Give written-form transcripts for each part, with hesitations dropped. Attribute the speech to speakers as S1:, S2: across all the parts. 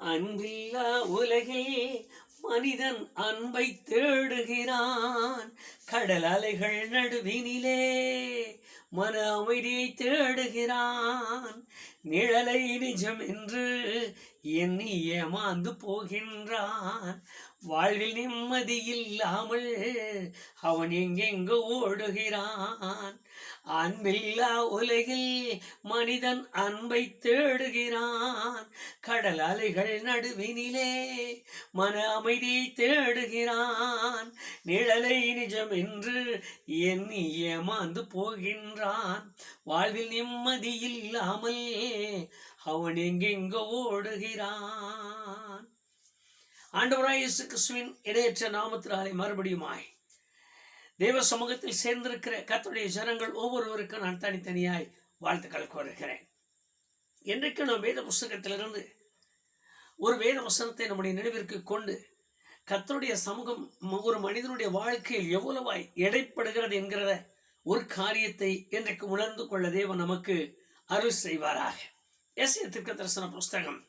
S1: அன்பில்லா உலகில் மனிதன் அன்பை தேடுகிறான். கடல் அலைகள் நடுவினிலே மன அமைதியை தேடுகிறான். நிழலை நிஜம் என்று எண்ணி ஏமாந்து போகின்றான். வாழ்வில் நிம்மதி இல்லாமல் அவன் எங்கெங்கு ஓடுகிறான். அன்பில்லா உலகில் மனிதன் அன்பை தேடுகிறான். கடல் அலைகள் நடுவினிலே மன அமைதியை தேடுகிறான். நிழலை நிஜம் என்று எண்ணி ஏமாந்து போகின்றான். வாழ்வில் நிம்மதி இல்லாமல் அவன் எங்கெங்கோ ஓடுகிறான். ஆண்டவராய் இயேசு கிறிஸ்துவின் இடையற்ற நாமத்தினாலே மறுபடியுமாய் தேவ சமூகத்தில் சேர்ந்திருக்கிற கர்த்தருடைய ஜனங்கள் ஒவ்வொருவருக்கும் நான் தனித்தனியாய் வாழ்த்துக்கள் கோருகிறேன். இன்றைக்கு நாம் வேத புஸ்தகத்திலிருந்து ஒரு வேத வசனத்தை நம்முடைய நினைவிற்கு கொண்டு கர்த்தருடைய சமூகம் ஒரு மனிதனுடைய வாழ்க்கையில் எவ்வளவாய் எடைப்படுகிறது என்கிற ஒரு காரியத்தை இன்றைக்கு உணர்ந்து கொள்ள தேவன் நமக்கு அருள் செய்வாராக. எஸ்ஐயா தீர்க்கதரிசன புஸ்தகம்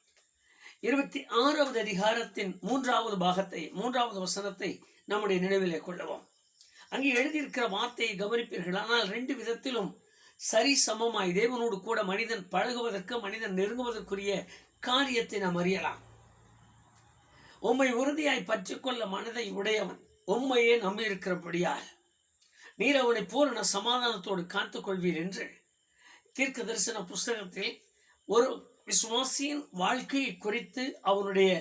S1: 26வது அதிகாரத்தின் 3வது பாகத்தை 3வது வசனத்தை நம்முடைய நினைவிலே கொள்ளவும். அங்கே எழுதியிருக்கிற வார்த்தையை கவனிப்பீர்கள். ஆனால் 2 விதத்திலும் சரி சமமாய் தேவனோடு கூட மனிதன் பழகுவதற்கு, மனிதன் நெருங்குவதற்குரிய காரியத்தை நாம் அறியலாம். உம்மை உறுதியாய் பற்றிக்கொள்ள மனதை உடையவன் உம்மையே நம்பியிருக்கிறபடியால் நீர் அவனை பூரண சமாதானத்தோடு காத்துக்கொள்வீர் என்று தீர்க்க தரிசன புஸ்தகத்தில் ஒரு விசுவாசியின் வாழ்க்கையை குறித்து, அவனுடைய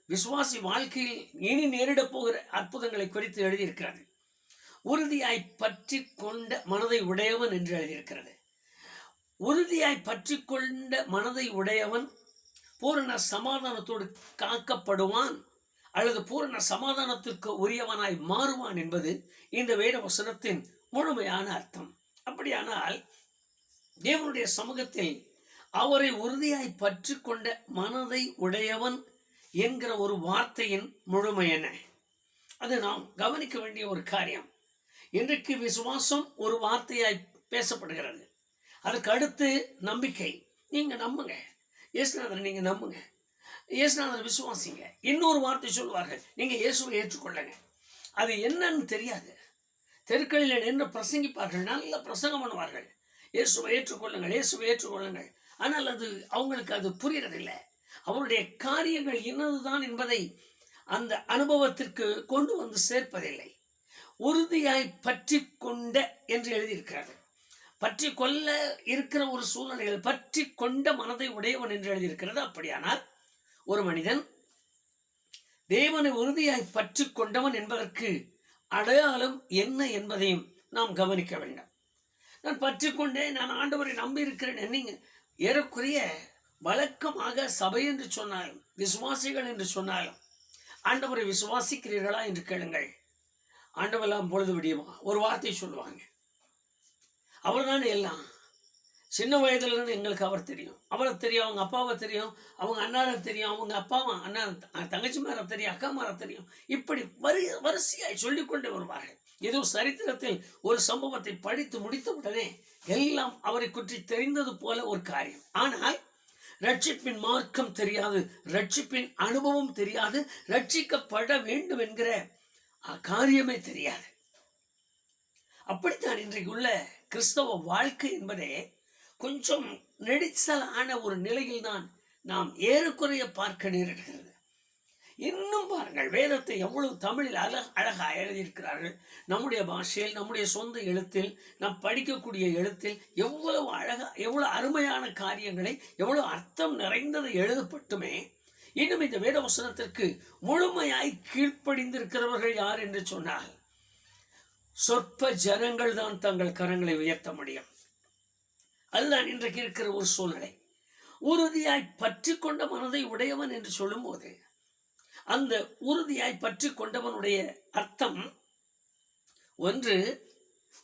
S1: விசுவாசி வாழ்க்கையில் இனி நேரிடப் போகிற அற்புதங்களை குறித்து எழுதியிருக்கிறது. உறுதியாய் பற்றி கொண்ட மனதை உடையவன் என்று எழுதியிருக்கிறது. உறுதியாய் பற்றி கொண்ட மனதை உடையவன் பூரண சமாதானத்தோடு காக்கப்படுவான் அல்லது பூரண சமாதானத்திற்கு உரியவனாய் மாறுவான் என்பது இந்த வேத வசனத்தின் முழுமையான அர்த்தம். அப்படியானால் தேவனுடைய சமூகத்தில் அவரை உறுதியாய் பற்றி கொண்ட மனதை உடையவன் என்கிற ஒரு வார்த்தையின் முழுமை என்ன? அது நாம் கவனிக்க வேண்டிய ஒரு காரியம். இன்றைக்கு விசுவாசம் ஒரு வார்த்தையாய் பேசப்படுகிறது. அதுக்கு அடுத்து நம்பிக்கை. நீங்கள் நம்புங்க, இயேசுநாதரை நீங்கள் நம்புங்க, இயேசுநாதரை விசுவாசிங்க. இன்னொரு வார்த்தை சொல்வார்கள், நீங்கள் இயேசுவை ஏற்றுக்கொள்ளுங்க. அது என்னன்னு தெரியாது. தெருக்களில் நின்று பிரசங்கிப்பார்கள், நல்ல பிரசங்கம் பண்ணுவார்கள், இயேசுவை ஏற்றுக்கொள்ளுங்கள், இயேசுவை ஏற்றுக்கொள்ளுங்கள். ஆனால் அது அவங்களுக்கு அது புரியறதில்லை. அவருடைய காரியங்கள் என்னதுதான் என்பதை அந்த அனுபவத்திற்கு கொண்டு வந்து சேர்ப்பதில்லை. உறுதியாய் பற்றி கொண்ட என்று எழுதியிருக்கிறது. பற்றி கொள்ள இருக்கிற ஒரு சூழ்நிலைகள் பற்றி கொண்ட மனதை உடையவன் என்று எழுதியிருக்கிறது. அப்படியானால் ஒரு மனிதன் தேவனை உறுதியாய் பற்றி கொண்டவன் என்பதற்கு அடையாளம் என்ன என்பதையும் நாம் கவனிக்க வேண்டும். நான் பற்றி கொண்டேன், நான் ஆண்டவரை நம்பி இருக்கிறேன் என்னீங்க. ஏறக்குறைய வழக்கமாக சபை என்று சொன்னாலும், விசுவாசிகள் என்று சொன்னாலும், ஆண்டவரை விசுவாசிக்கிறீர்களா என்று கேளுங்கள். ஆண்டவெல்லாம் பொழுது விடியுமா ஒரு வார்த்தை சொல்லுவாங்க. அவர் தானே எல்லாம். சின்ன வயதுலேருந்து எங்களுக்கு அவர் தெரியும், அவரை தெரியும், அவங்க அப்பாவை தெரியும், அவங்க அண்ணாரை தெரியும், அவங்க அப்பாவை அண்ணா தங்கச்சி மாரை தெரியும், அக்கா மாரை தெரியும். இப்படி வரிசையாய் சொல்லிக்கொண்டே வருவார்கள். ஏதோ சரித்திரத்தில் ஒரு சம்பவத்தை படித்து முடித்த உடனே எல்லாம் அவரை பற்றி தெரிந்தது போல ஒரு காரியம். ஆனால் ரட்சிப்பின் மார்க்கம் தெரியாது, ரட்சிப்பின் அனுபவம் தெரியாது, ரட்சிக்கப்பட வேண்டும் என்கிற காரியமே தெரியாது. அப்படித்தான் இன்றைக்கு உள்ள கிறிஸ்தவ வாழ்க்கை என்பதே கொஞ்சம் நெரிசலான ஒரு நிலையில் தான் நாம் ஏறக்குறைய பார்க்க நேரிடுகிறது. இன்னும் பாருங்கள், வேதத்தை எவ்வளவு தமிழில் அழகாக எழுதியிருக்கிறார்கள். நம்முடைய பாஷையில், நம்முடைய சொந்த எழுத்தில், நாம் படிக்கக்கூடிய எழுத்தில் எவ்வளவு அழகா, எவ்வளவு அருமையான காரியங்களை, எவ்வளவு அர்த்தம் நிறைந்ததை எழுதப்பட்டுமே இன்னும் இந்த வேத வசனத்திற்கு முழுமையாய் கீழ்ப்படிந்திருக்கிறவர்கள் யார் என்று சொன்னால் சொற்ப ஜனங்கள் தான் தங்கள் கரங்களை உயர்த்த முடியும். அதுதான் இன்றைக்கு இருக்கிற ஒரு சூழ்நிலை. உறுதியாய் பற்றி கொண்ட மனதை உடையவன் என்று சொல்லும் போது அந்த உறுதியாய் பற்றி கொண்டவனுடைய அர்த்தம் ஒன்று,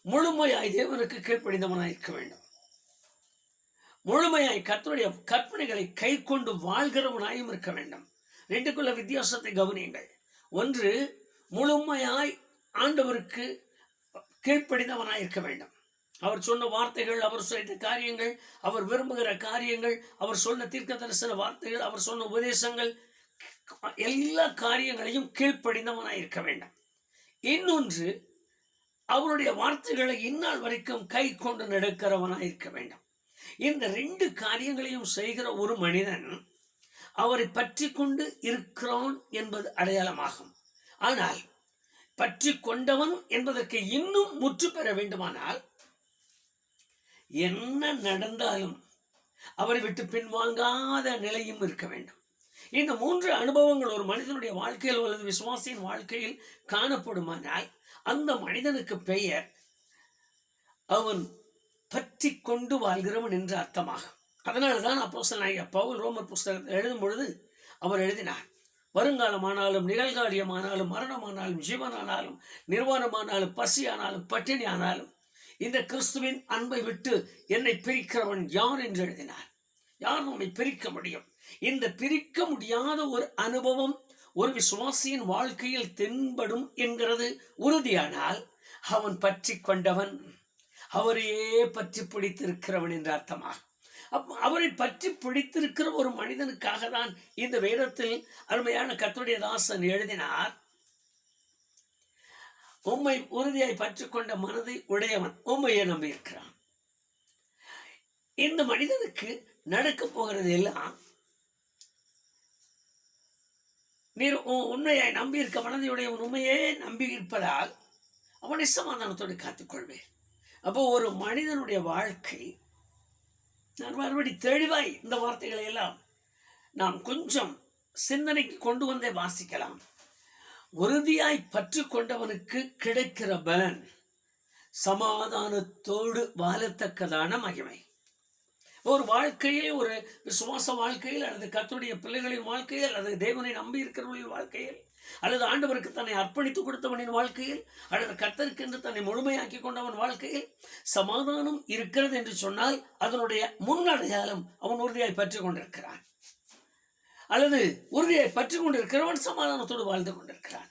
S1: முழுமையாய் தேவனுக்கு கீழ்ப்படிந்தவனாய் இருக்க வேண்டும். முழுமையாய் கர்த்தருடைய கற்பனைகளை கை கொண்டு வாழ்கிறவனாயும் இருக்க வேண்டும். ரெண்டுக்குள்ள வித்தியாசத்தை கவனியுங்கள். ஒன்று, முழுமையாய் ஆண்டவருக்கு கீழ்ப்படிந்தவனாய் இருக்க வேண்டும். அவர் சொன்ன வார்த்தைகள், அவர் செய்த காரியங்கள், அவர் விரும்புகிற காரியங்கள், அவர் சொன்ன தீர்க்க தரிசன வார்த்தைகள், அவர் சொன்ன உபதேசங்கள் எல்லா காரியங்களையும் கீழ்ப்படிந்தவனாய் இருக்க வேண்டும். இன்னொன்று, அவருடைய வார்த்தைகளை இந்நாள் வரைக்கும் கை கொண்டு நடக்கிறவனாய் இருக்க வேண்டும். இந்த 2 காரியங்களையும் செய்கிற ஒரு மனிதன் அவரை பற்றி கொண்டு இருக்கிறான் என்பது அடையாளமாகும். ஆனால் பற்றி கொண்டவன் என்பதற்கு இன்னும் முற்று பெற வேண்டுமானால் என்ன நடந்தாலும் அவரை விட்டு பின்வாங்காத நிலையும் இருக்க வேண்டும். இந்த 3 அனுபவங்கள் ஒரு மனிதனுடைய வாழ்க்கையில் அல்லது விசுவாசியின் வாழ்க்கையில் காணப்படுமானால் அந்த மனிதனுக்கு பெயர் அவன் பற்றி கொண்டு வாழ்கிறவன் என்று அர்த்தமாகும். அதனால்தான் அப்போஸ்தலனாகிய பவுல் ரோமர் புஸ்தகத்தில் எழுதும் பொழுது அவர் எழுதினார், வருங்காலமானாலும் நிகழ்காரியமானாலும் மரணமானாலும் ஜீவனானாலும் நிர்வாணமானாலும் பசியானாலும் பட்டினி ஆனாலும் இந்த கிறிஸ்துவின் அன்பை விட்டு என்னை பிரிக்கிறவன் யார் என்று எழுதினார். யார் நம்மை பிரிக்க முடியும்? இந்த பிரிக்க முடியாத ஒரு அனுபவம் ஒரு விசுவாசியின் வாழ்க்கையில் தென்படும் என்கிறது உறுதியானால் அவன் பற்றி கொண்டவன், அவரையே பற்றி பிடித்திருக்கிறவன் என்று அர்த்தமாகும். அவரை பற்றி பிடித்திருக்கிற ஒரு மனிதனுக்காக தான் இந்த வேதத்தில் அருமையான கர்த்தருடைய தாசன் எழுதினார், உம்மை உறுதியாய் பற்றி கொண்ட மனதை உடையவன் உம்மையே நம்பி இருக்கிறான். இந்த மனிதனுக்கு நடக்க போகிறது எல்லாம் நீர் உண்மையாய் நம்பி இருக்க மனதையுடையவன் உண்மையே நம்பி இருப்பதால் அவனை சமாதானத்தோடு காத்துக்கொள்வேன். அப்போ ஒரு மனிதனுடைய வாழ்க்கை, நான் மறுபடி தெளிவாய் இந்த வார்த்தைகளை எல்லாம் நாம் கொஞ்சம் சிந்தனைக்கு கொண்டு வந்தே வாசிக்கலாம். உறுதியாய் பற்று கொண்டவனுக்கு கிடைக்கிற பலன் சமாதானத்தோடு வாழத்தக்கதான மகிமை. ஒரு வாழ்க்கையில், ஒரு விசுவாச வாழ்க்கையில் அல்லது கர்த்தருடைய பிள்ளைகளின் வாழ்க்கையில் அல்லது தேவனை நம்பி இருக்கிறவர்களின் வாழ்க்கையில் அல்லது ஆண்டவருக்கு தன்னை அர்ப்பணித்துக் கொடுத்தவனின் வாழ்க்கையில் அல்லது கர்த்தருக்கு என்று தன்னை முழுமையாக்கி கொண்டவன் வாழ்க்கையில் சமாதானம் இருக்கிறது என்று சொன்னால் அதனுடைய முன்னடையாளம் அவன் உறுதியாய் பற்றி கொண்டிருக்கிறான். அல்லது உறுதியாய் பற்றி கொண்டிருக்கிறவன் சமாதானத்தோடு வாழ்ந்து கொண்டிருக்கிறான்.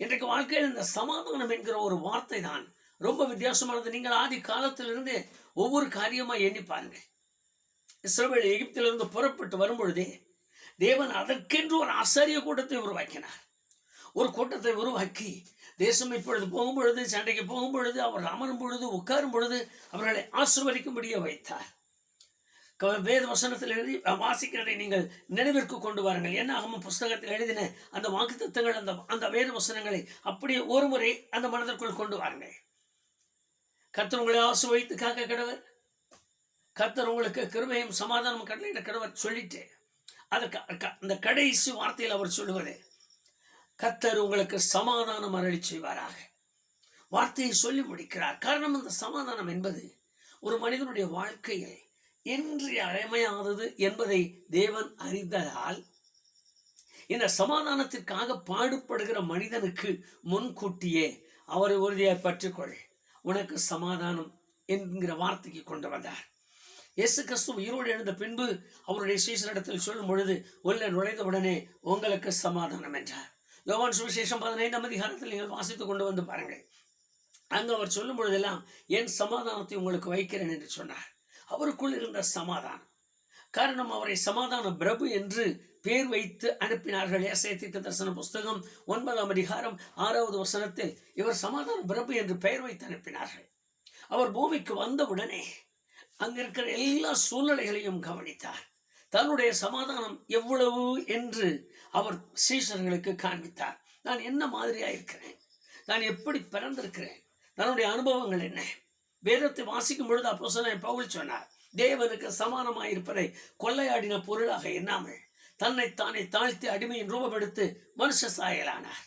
S1: இன்றைக்கு வாழ்க்கையில் இந்த சமாதானம் என்கிற ஒரு வார்த்தை தான் ரொம்ப வித்தியாசமானது. நீங்கள் ஆதி காலத்திலிருந்தே ஒவ்வொரு காரியமா எண்ணி பாருங்க. இஸ்ரவேல் எகிப்திலிருந்து புறப்பட்டு வரும்பொழுதே தேவன் அதற்கென்று ஒரு ஆசாரிய கூட்டத்தை உருவாக்கினார். ஒரு கூட்டத்தை உருவாக்கி தேசம் இப்பொழுது போகும் பொழுது, சண்டைக்கு போகும் பொழுது, அவர் அமரும் பொழுது, உட்காரும் பொழுது அவர்களை ஆசீர்வதிக்கும்படியே வைத்தார். வேத வசனத்தில் எழுதி வாசிக்கிறதை நீங்கள் நினைவிற்கு கொண்டு வாருங்கள். என்ன ஆகம புஸ்தகத்தில் எழுதின அந்த வாக்குத்தத்தங்கள், அந்த வேத வசனங்களை அப்படியே ஒரு முறை அந்த மனதிற்குள் கொண்டு வாருங்கள். கர்த்தர் உங்களை ஆசீர்வதித்து காக்க கடவர், கர்த்தர் உங்களுக்கு கிருபையும் சமாதானம் கட்டளையிட கடவர் சொல்லிட்டு அந்த கடைசி வார்த்தையில் அவர் சொல்லுவது, கர்த்தர் உங்களுக்கு சமாதானம் அருளி செய்வாராக. வார்த்தையை சொல்லி முடிக்கிறார். காரணம், அந்த சமாதானம் என்பது ஒரு மனிதனுடைய வாழ்க்கையில் இன்றியமையாதது என்பதை தேவன் அறிந்ததால் இந்த சமாதானத்திற்காக பாடுபடுகிற மனிதனுக்கு முன்கூட்டியே அவரை உறுதியாய் பற்றிக்கொள், உனக்கு சமாதானம் என்கிற வார்த்தைக்கு கொண்டு வந்தார். இயேசு கிறிஸ்து உயிரோடு எழுந்த பின்பு அவருடைய சீஷரிடத்தில் சொல்லும் பொழுது உள்ளே நுழைந்தவுடனே உங்களுக்கு சமாதானம் என்றார். யோவான் சுவிசேஷம் 15ஆம் அதிகாரத்தில் நீங்கள் வாசித்து கொண்டு வந்து பாருங்கள். அங்கு அவர் சொல்லும் பொழுதெல்லாம் என் சமாதானத்தை உங்களுக்கு வைக்கிறேன் என்று சொன்னார். அவருக்குள் இருந்த சமாதானம். காரணம், அவரை சமாதான பிரபு என்று பேர் வைத்து அனுப்பினார்கள். ஏசாயா தீர்க்கதரிசன புஸ்தகம் 9ஆம் அதிகாரம் 6வது வசனத்தில் இவர் சமாதான பிரபு என்று பெயர் வைத்து அனுப்பினார்கள். அவர் பூமிக்கு வந்தவுடனே அங்கிருக்கிற எல்லா சூழ்நிலைகளையும் கவனித்தார். தன்னுடைய சமாதானம் எவ்வளவு என்று அவர் சீஷர்களுக்கு காண்பித்தார். நான் என்ன மாதிரியா இருக்கிறேன், நான் எப்படி பிறந்திருக்கிறேன், தன்னுடைய அனுபவங்கள் என்ன. வேதத்தை வாசிக்கும் பொழுது அப்போஸ்தலன் பவுல் சொன்னார், தேவனுக்கு சமானமாயிருப்பதை கொள்ளையாடின பொருளாக எண்ணாமல் தன்னைத்தானே தாழ்த்தி அடிமையின் ரூபம் எடுத்து மனுஷ சாயலானார்,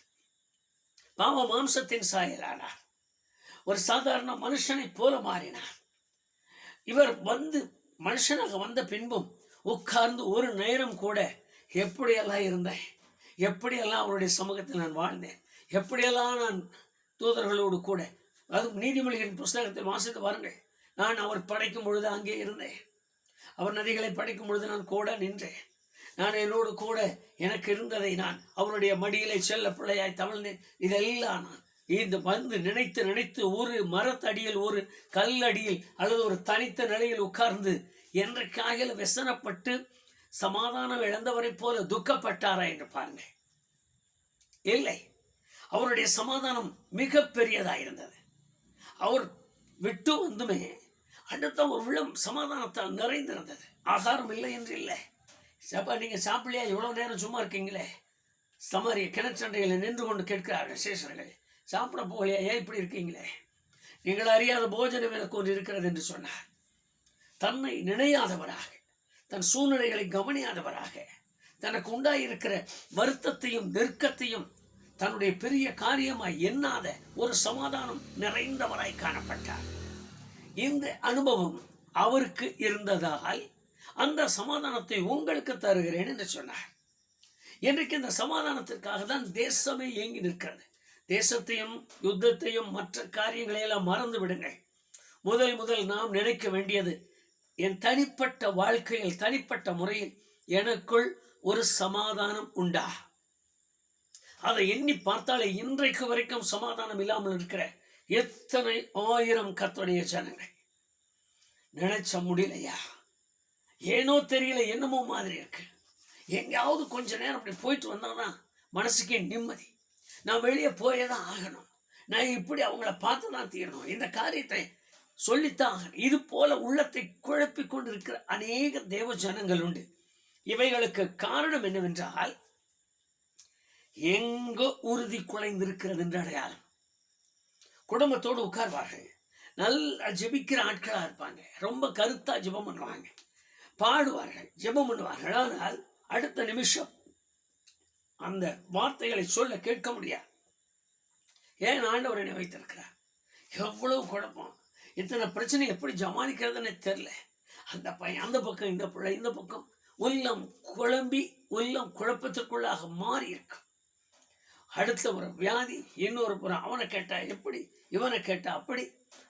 S1: பாவ மாம்சத்தின் சாயலானார், ஒரு சாதாரண மனுஷனை போல மாறினார். இவர் மனுஷனாக வந்த பின்பும் உட்கார்ந்து ஒரு நேரம் கூட எப்படியெல்லாம் இருந்தேன், எப்படியெல்லாம் அவருடைய சமூகத்தில் நான் வாழ்ந்தேன், எப்படியெல்லாம் நான் தூதர்களோடு கூட, அதுவும் நீதிமொழிகளின் புஸ்தகத்தை வாசித்து பாருங்கள். நான் அவர் படைக்கும் பொழுது அங்கே இருந்தேன், அவர் நதிகளை படைக்கும் பொழுது நான் கூட நின்றேன், நான் என்னோடு கூட எனக்கு இருந்ததை நான் அவருடைய மடியிலே செல்ல பிள்ளையாய் தவழ்ந்தேன். இதெல்லாம் நான் இந்த நினைத்து நினைத்து ஒரு மரத்தடியில், ஒரு கல்லடியில் அல்லது ஒரு தனித்த நிலையில் உட்கார்ந்து என்றைக்காக व्यसனப்பட்டு சமாதானம் இழந்தவரை போல துக்கப்பட்டாரா என்று பாருங்கள். இல்லை, அவருடைய சமாதானம் மிக பெரியதாக இருந்தது. அவர் விட்டு வந்துமே அடுத்த ஒரு உள்ளம் சமாதானத்தால் நிறைந்திருந்தது. ஆகாரம் இல்லை என்று இல்லை. நீங்கள் சாப்பிடலையா, இவ்வளோ நேரம் சும்மா இருக்கீங்களே? சமாரிய கிணற்றண்டையில் நின்று கொண்டு கேட்கிறார்கள் சேஷர்கள், சாப்பிட போகலையா, ஏன் இப்படி இருக்கீங்களே? நீங்கள் அறியாத போஜனம் எனக்கு ஒன்று இருக்கிறது என்று சொன்னார். தன்னை நினையாதவராக, தன் சூழ்நிலைகளை கவனியாதவராக, தனக்கு உண்டாயிருக்கிற வருத்தத்தையும் நெருக்கத்தையும் தன்னுடைய பெரிய காரியமாய் எண்ணாத ஒரு சமாதானம் நிறைந்தவராய் காணப்பட்டார். இந்த அனுபவம் அவருக்கு இருந்ததால் அந்த சமாதானத்தை உங்களுக்கு தருகிறேன் என்று சொன்னார். இன்றைக்கு இந்த சமாதானத்திற்காக தான் தேசமே இயங்கி நிற்கிறது. தேசத்தையும் யுத்தத்தையும் மற்ற காரியங்களையெல்லாம் மறந்து விடுங்கள். முதல் நாம் நினைக்க வேண்டியது, என் தனிப்பட்ட வாழ்க்கையில் தனிப்பட்ட முறையில் எனக்குள் ஒரு சமாதானம் உண்டா? அதை எண்ணி பார்த்தாலே இன்றைக்கு வரைக்கும் சமாதானம் இல்லாமல் இருக்கிற எத்தனை ஆயிரம் கர்த்தருடைய ஜனங்கள். நினைச்ச முடியலையா, ஏனோ தெரியல, என்னமோ மாதிரி இருக்கு. எங்கேயாவது கொஞ்ச நேரம் அப்படி போயிட்டு வந்தாதான் மனசுக்கே நிம்மதி. நான் வெளியே போயே தான் ஆகணும், நான் இப்படி அவங்கள பார்த்து தான் தீரணும், இந்த காரியத்தை சொல்லித்தான் ஆகணும். இது போல உள்ளத்தை குழப்பி கொண்டு இருக்கிற அநேக தேவ ஜனங்கள் உண்டு. இவைகளுக்கு காரணம் என்னவென்றால், எங்கோ உறுதி குலைந்திருக்கிறது என்று அடையாளம். குடும்பத்தோடு உட்கார்வார்கள், நல்லா ஜெபிக்கிற ஆட்களா இருப்பாங்க, ரொம்ப கருத்தா ஜெபம் பண்ணுவாங்க, பாடுவார்கள், ஜெபம் பண்ணுவார்கள். ஆனால் அடுத்த நிமிஷம் அந்த வார்த்தைகளை சொல்ல கேட்க முடியாது. ஏன்? ஆண்டவர் என்னை வைத்திருக்கிறார். எவ்வளவு குழப்பம், இத்தனை பிரச்சனை எப்படி ஜமானிக்கிறதுன்னு தெரியல. அந்த பையன் அந்த பக்கம், இந்த பிள்ளை இந்த பக்கம், உள்ளம் குழம்பி உள்ளம் குழப்பத்திற்குள்ளாக மாறி இருக்கும். அடுத்த ஒரு வியாதி, இன்னொரு புறம் அவனை கேட்டா எப்படி, இவனை கேட்டா அப்படி,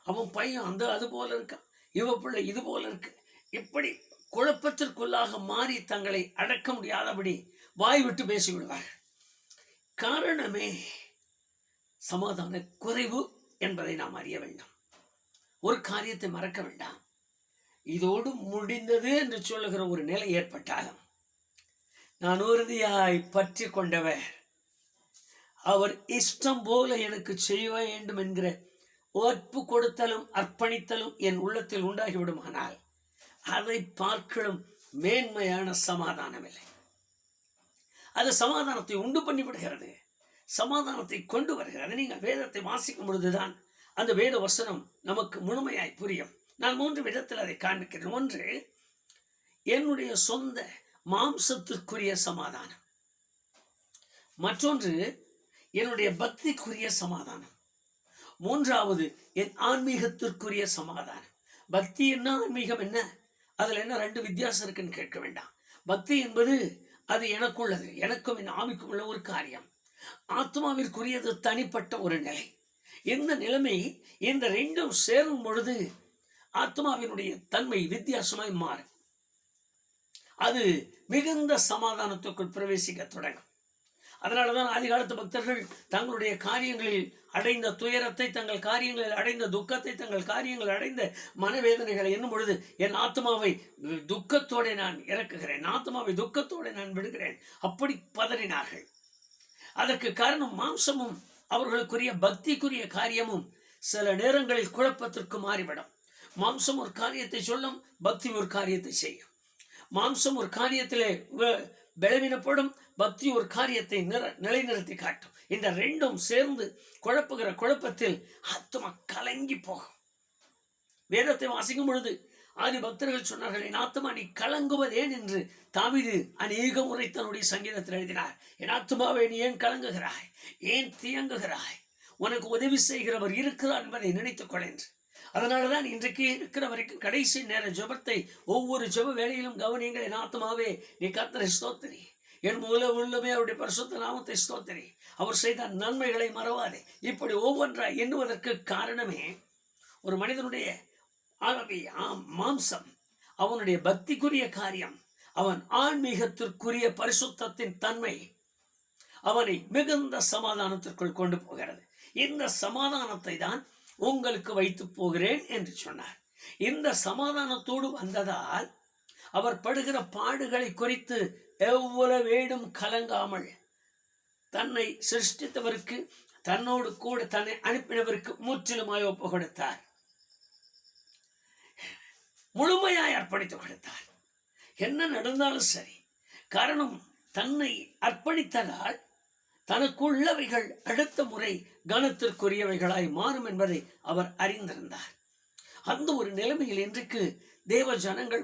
S1: அவன் பையன் அந்த அது போல இருக்கான், இவ பிள்ளை இது போல இருக்கு. இப்படி குழப்பத்திற்குள்ளாக மாறி தங்களை அடக்க முடியாதபடி வாய் விட்டு பேசிவிடுவார்கள். காரணமே சமாதான குறைவு என்பதை நாம் அறிய வேண்டும். ஒரு காரியத்தை மறக்க வேண்டாம். இதோடு முடிந்தது என்று சொல்லுகிற ஒரு நிலை ஏற்பட்டாலும், நான் உறுதியாய் பற்றி கொண்டவர், அவர் இஷ்டம் போல எனக்கு செய்ய வேண்டும் என்கிற ஒப்பு கொடுத்தலும் அர்ப்பணித்தலும் என் உள்ளத்தில் உண்டாகிவிடுமானால் அதை பார்க்கலும் மேன்மையான சமாதானம் இல்லை. அது சமாதானத்தை உண்டு பண்ணி விடுகிறது, சமாதானத்தை கொண்டு வருகிறது. நீங்கள் வேதத்தை வாசிக்கும் பொழுதுதான் அந்த வேத வசனம் நமக்கு முழுமையாய் புரியும். நான் 3 விதத்தில் அதை காண்பிக்கிறேன். ஒன்று, என்னுடைய சொந்த மாம்சத்திற்குரிய சமாதானம். மற்றொன்று, என்னுடைய பக்திக்குரிய சமாதானம். மூன்றாவது, என் ஆன்மீகத்திற்குரிய சமாதானம். பக்தி என்ன, ஆன்மீகம் என்ன, அதில் என்ன 2 வித்தியாசம் இருக்குன்னு கேட்க வேண்டாம். பக்தி என்பது அது எனக்குள்ளது, எனக்கும் என் ஆவிக்கும் உள்ள ஒரு காரியம். ஆத்மாவிற்குரியது தனிப்பட்ட ஒரு நிலை. இந்த நிலைமை இந்த 2ம் சேரும் பொழுது ஆத்மாவினுடைய தன்மை வித்தியாசமாய் மாறும். அது மிகுந்த சமாதானத்துக்குள் பிரவேசிக்க தொடங்கும். அதனாலதான் ஆதி காலத்து பக்தர்கள் தங்களுடைய காரியங்களில் அடைந்த துயரத்தை, தங்கள் காரியங்களில் அடைந்த துக்கத்தை, தங்கள் காரியங்கள் அடைந்த மனவேதனைகளை எண்ணும் பொழுது, என் ஆத்மாவை துக்கத்தோடு நான் இறக்குகிறேன், ஆத்மாவை துக்கத்தோடு நான் விடுகிறேன், அப்படி பதறினார்கள். அதற்கு காரணம் மாம்சமும் அவர்களுக்குரிய பக்திக்குரிய காரியமும் சில நேரங்களில் குழப்பத்திற்கு மாறிவிடும். மாம்சம் ஒரு காரியத்தை சொல்லும், பக்தி ஒரு காரியத்தை செய்யும். மாம்சம் ஒரு காரியத்திலே பலவீனப்படும், பக்தி ஒரு காரியத்தை நிலைநிறுத்தி காட்டும். இந்த 2ம் சேர்ந்து குழப்புகிற குழப்பத்தில் ஆத்மா கலங்கி போகும். வேதத்தை வாசிக்கும் பொழுது ஆதி பக்தர்கள் சொன்னார்கள், என் ஆத்மா நீ கலங்குவதேன் என்று தாவீது அநேக முறை தன்னுடைய சங்கீதத்தில் எழுதினார். என் ஆத்மாவை நீ ஏன் கலங்குகிறாய், ஏன் தியங்குகிறாய், உனக்கு உதவி செய்கிறவர் இருக்கிறார் என்பதை நினைத்துக் கொள் என்று. அதனாலதான் இன்றைக்கு இருக்கிற வரைக்கும் கடைசி நேர ஜெபத்தை ஒவ்வொரு ஜெப வேளையிலும் கவனியுங்கள். என் ஆத்மாவே நீ கர்த்தரை ஸ்தோத்திரி, என் உள்ளமே அவருடைய பரிசுத்த நாமத்தை ஸ்தோத்திரி, அவர் செய்த நன்மைகளை மறவாதே. இப்படி ஒவ்வொன்றாய் எண்ணுவதற்கு காரணமே, ஒரு மனிதனுடைய மாம்சம் அவனுடைய பக்திக்குரிய காரியம், அவன் ஆன்மீகத்திற்குரிய பரிசுத்தத்தின் தன்மை அவனை மிகுந்த சமாதானத்திற்குள் கொண்டு போகிறது. இந்த சமாதானத்தை தான் உங்களுக்கு வைத்து போகிறேன் என்று சொன்னார். இந்த சமாதானத்தோடு வந்ததால் அவர் படுகிற பாடுகளை குறித்து எவ்வளவேடும் கலங்காமல் தன்னை சிருஷ்டித்தவருக்கு, தன்னோடு கூட தன்னை அனுப்பினவருக்கு முற்றிலுமாய் ஒப்பு கொடுத்தார். முழுமையாய் அர்ப்பணித்துக் கொடுத்தார். என்ன நடந்தாலும் சரி. காரணம், தன்னை அர்ப்பணித்ததால் தனக்குள்ளவைகள் அடுத்த முறை கனத்திற்குரியவைகளாய் மாறும் என்பதை அவர் அறிந்திருந்தார். அந்த ஒரு நிலைமையில் இன்றைக்கு தேவ ஜனங்கள்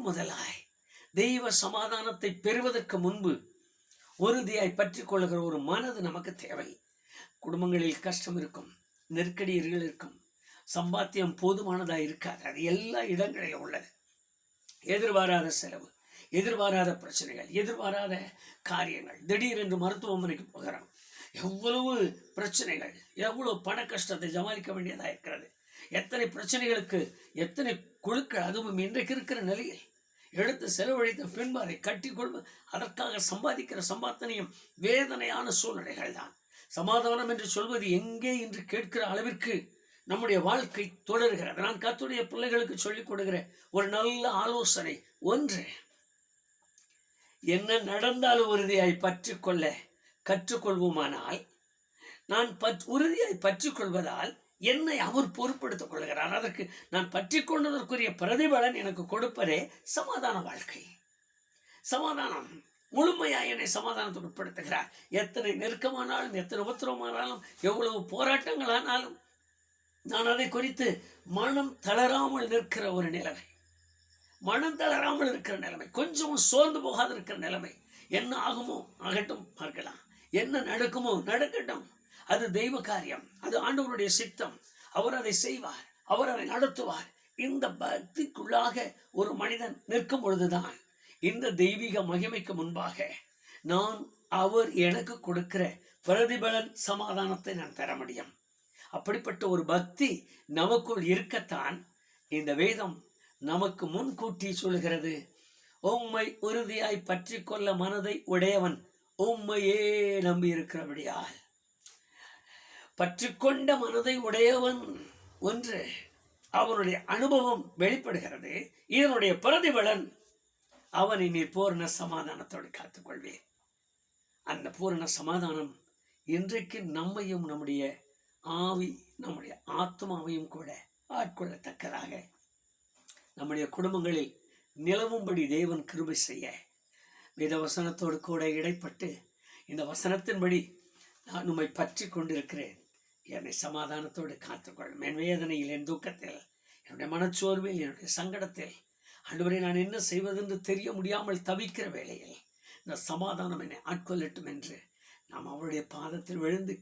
S1: முதலாய் தெய்வ சமாதானத்தை பெறுவதற்கு முன்பு உறுதியாய் பற்றி கொள்ளுகிற ஒரு மனது நமக்கு தேவை. குடும்பங்களில் கஷ்டம் இருக்கும், நெருக்கடிகள் இருக்கும், சம்பாத்தியம் போதுமானதாக இருக்காது. அது எல்லா இடங்களிலும் உள்ளது. எதிர்பாராத செலவு, எதிர்பாராத பிரச்சனைகள், எதிர்பாராத காரியங்கள். திடீரென்று மருத்துவமனைக்கு போகிறோம். எவ்வளவு பிரச்சனைகள், எவ்வளவு பண கஷ்டத்தை சமாளிக்க வேண்டியதாக இருக்கிறது. எத்தனை பிரச்சனைகளுக்கு எத்தனை குழுக்கள், அதுவும் இன்றைக்கு இருக்கிற நிலையில் எடுத்து செலவழித்த பின்பு அதை கட்டிக்கொள்வது, அதற்காக சம்பாதிக்கிற சம்பாத்தனையும் வேதனையான சூழ்நிலைகள் தான். சமாதானம் என்று சொல்வது எங்கே என்று கேட்கிற அளவிற்கு நம்முடைய வாழ்க்கை தொடர்கிறது. நான் கர்த்தருடைய பிள்ளைகளுக்கு சொல்லிக் கொடுக்கிற ஒரு நல்ல ஆலோசனை ஒன்று, என்ன நடந்தாலும் உறுதியாய் பற்றி கொள்ள கற்றுக்கொள்வோமானால், நான் உறுதியாய் பற்றி கொள்வதால் என்னை அவர் பொறுப்படுத்திக் கொள்கிறார். அதற்கு நான் பற்றி கொண்டதற்குரிய பிரதிபலன் எனக்கு கொடுப்பதே சமாதான வாழ்க்கை. சமாதானம் முழுமையாக என்னை சமாதானத்தை உட்படுத்துகிறார். எத்தனை நெருக்கமானாலும், எத்தனை உபத்திரமானாலும், எவ்வளவு போராட்டங்களானாலும் நான் அதை குறித்து மனம் தளராமல் நிற்கிற ஒரு நிலைமை, மனம் தளராமல் இருக்கிற நிலைமை, கொஞ்சமும் சோர்ந்து போகாது இருக்கிற நிலைமை. என்ன ஆகுமோ ஆகட்டும், பார்க்கலாம். என்ன நடக்குமோ நடக்கட்டும். அது தெய்வ காரியம், அது ஆண்டவருடைய சித்தம். அவர் அதை செய்வார், அவர் அதை நடத்துவார். இந்த பக்திக்குள்ளாக ஒரு மனிதன் நிற்கும் பொழுதுதான் இந்த தெய்வீக மகிமைக்கு முன்பாக நான் அவர் எனக்கு கொடுக்கிற பிரதிபலன் சமாதானத்தை நான் பெற முடியும். அப்படிப்பட்ட ஒரு பக்தி நமக்குள் இருக்கத்தான் இந்த வேதம் நமக்கு முன்கூட்டி சொல்கிறது. உம்மை உறுதியாய் பற்றி கொள்ள மனதை உடையவன் உம்மையே நம்பி இருக்கிறபடியால். பற்றி கொண்ட மனதை உடையவன் ஒன்று, அவனுடைய அனுபவம் வெளிப்படுகிறது. இதனுடைய பிரதிபலன், அவனை நீர் பூரண சமாதானத்தோடு காத்துக்கொள்வேன். அந்த பூரண சமாதானம் இன்றைக்கு நம்மையும் நம்முடைய ஆவி, நம்முடைய ஆத்மாவையும் கூட ஆட்கொள்ளத்தக்கதாக நம்முடைய குடும்பங்களில் நிலவும்படி தேவன் கிருபை செய்ய வேத வசனத்தோடு கூட இடைப்பட்டு இந்த வசனத்தின்படி நான் உம்மை பற்றி கொண்டிருக்கிறேன், என்னை சமாதானத்தோடு காத்துக்கொள்ளும். என் வேதனையில், என் துக்கத்தில், என்னுடைய மனச்சோர்வில், என்னுடைய சங்கடத்தில், ஆண்டவரே நான் என்ன செய்வதென்று தெரிய முடியாமல் தவிக்கிற வேளையில் இந்த சமாதானம் என்னை ஆட்கொள்ளட்டும் என்று நாம் அவருடைய பாதத்தில் விழுந்து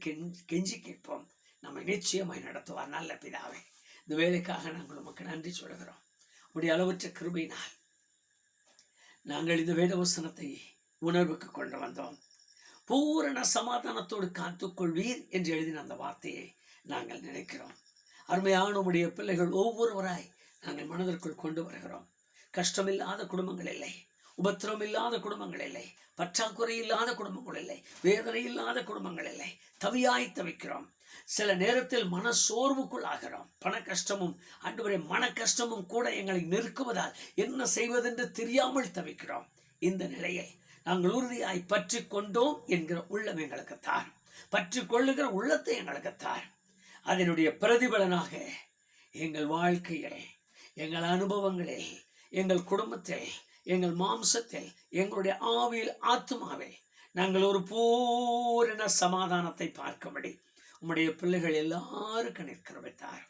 S1: கெஞ்சி கேட்போம். நம்மை நிச்சயமாய் நடத்துவார். நல்ல பிதாவே, இந்த வேலைக்காக நாங்கள் உமக்கு நன்றி சொல்கிறோம். உடைய அளவற்ற கிருபையினால் நாங்கள் இந்த வேதவசனத்தை உணர்வுக்கு கொண்டு வந்தோம். பூரண சமாதானத்தோடு காத்துக்கொள்வீர் என்று எழுதின அந்த வார்த்தையை நாங்கள் நினைக்கிறோம். அருமையான உடைய பிள்ளைகள் ஒவ்வொருவராய் நாங்கள் மனதிற்குள் கொண்டு வருகிறோம். கஷ்டமில்லாத குடும்பங்கள் இல்லை, உபத்திரம் இல்லாத குடும்பங்கள் இல்லை, பற்றாக்குறை இல்லாத குடும்பங்கள் இல்லை, வேதனை இல்லாத குடும்பங்கள் இல்லை. தவியாய் தவிக்கிறோம். சில நேரத்தில் மன சோர்வுக்குள் ஆகிறோம். பண கஷ்டமும் ஆண்டவரே மன கஷ்டமும் கூட எங்களை நெருக்குவதால் என்ன செய்வதென்று தெரியாமல் தவிக்கிறோம். இந்த நிலையை நாங்கள் உறுதியாய் பற்றி கொண்டோம் என்கிற உள்ளம் எங்களுக்கு தார். பற்றி கொள்ளுகிற உள்ளத்தை எங்களுக்கு தார். அதனுடைய பிரதிபலனாக எங்கள் வாழ்க்கையில், எங்கள் அனுபவங்களில், எங்கள் குடும்பத்தில், எங்கள் மாம்சத்தில், எங்களுடைய ஆவியில், ஆத்மாவில் நாங்கள் ஒரு பூரண சமாதானத்தை பார்க்கும்படி உம்முடைய பிள்ளைகள் எல்லாருக்கும் நிற்கிறவை தார்.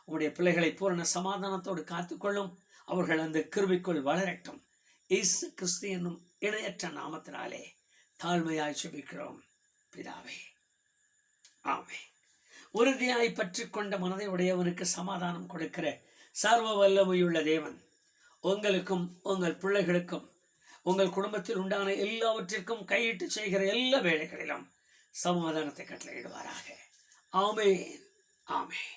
S1: உம்முடைய பிள்ளைகளை பூரண சமாதானத்தோடு காத்துக்கொள்ளும். அவர்கள் அந்த கிருபைக்குள் வளரட்டும். இயேசு கிறிஸ்து என்னும் இணையற்ற நாமத்தினாலே தாழ்மையாய் ஜெபிக்கிறோம் பிதாவே, ஆமென். உறுதியாய் பற்றி கொண்ட மனதை உடையவனுக்கு சமாதானம் கொடுக்கிற சர்வ வல்லமையுள்ள தேவன் உங்களுக்கும் உங்கள் பிள்ளைகளுக்கும் உங்கள் குடும்பத்தில் உண்டான எல்லாவற்றிற்கும் கையிட்டு செய்கிற எல்லா வேலைகளிலும் சமாதானத்தை கட்டளையிடுவாராக. ஆமென், ஆமென்.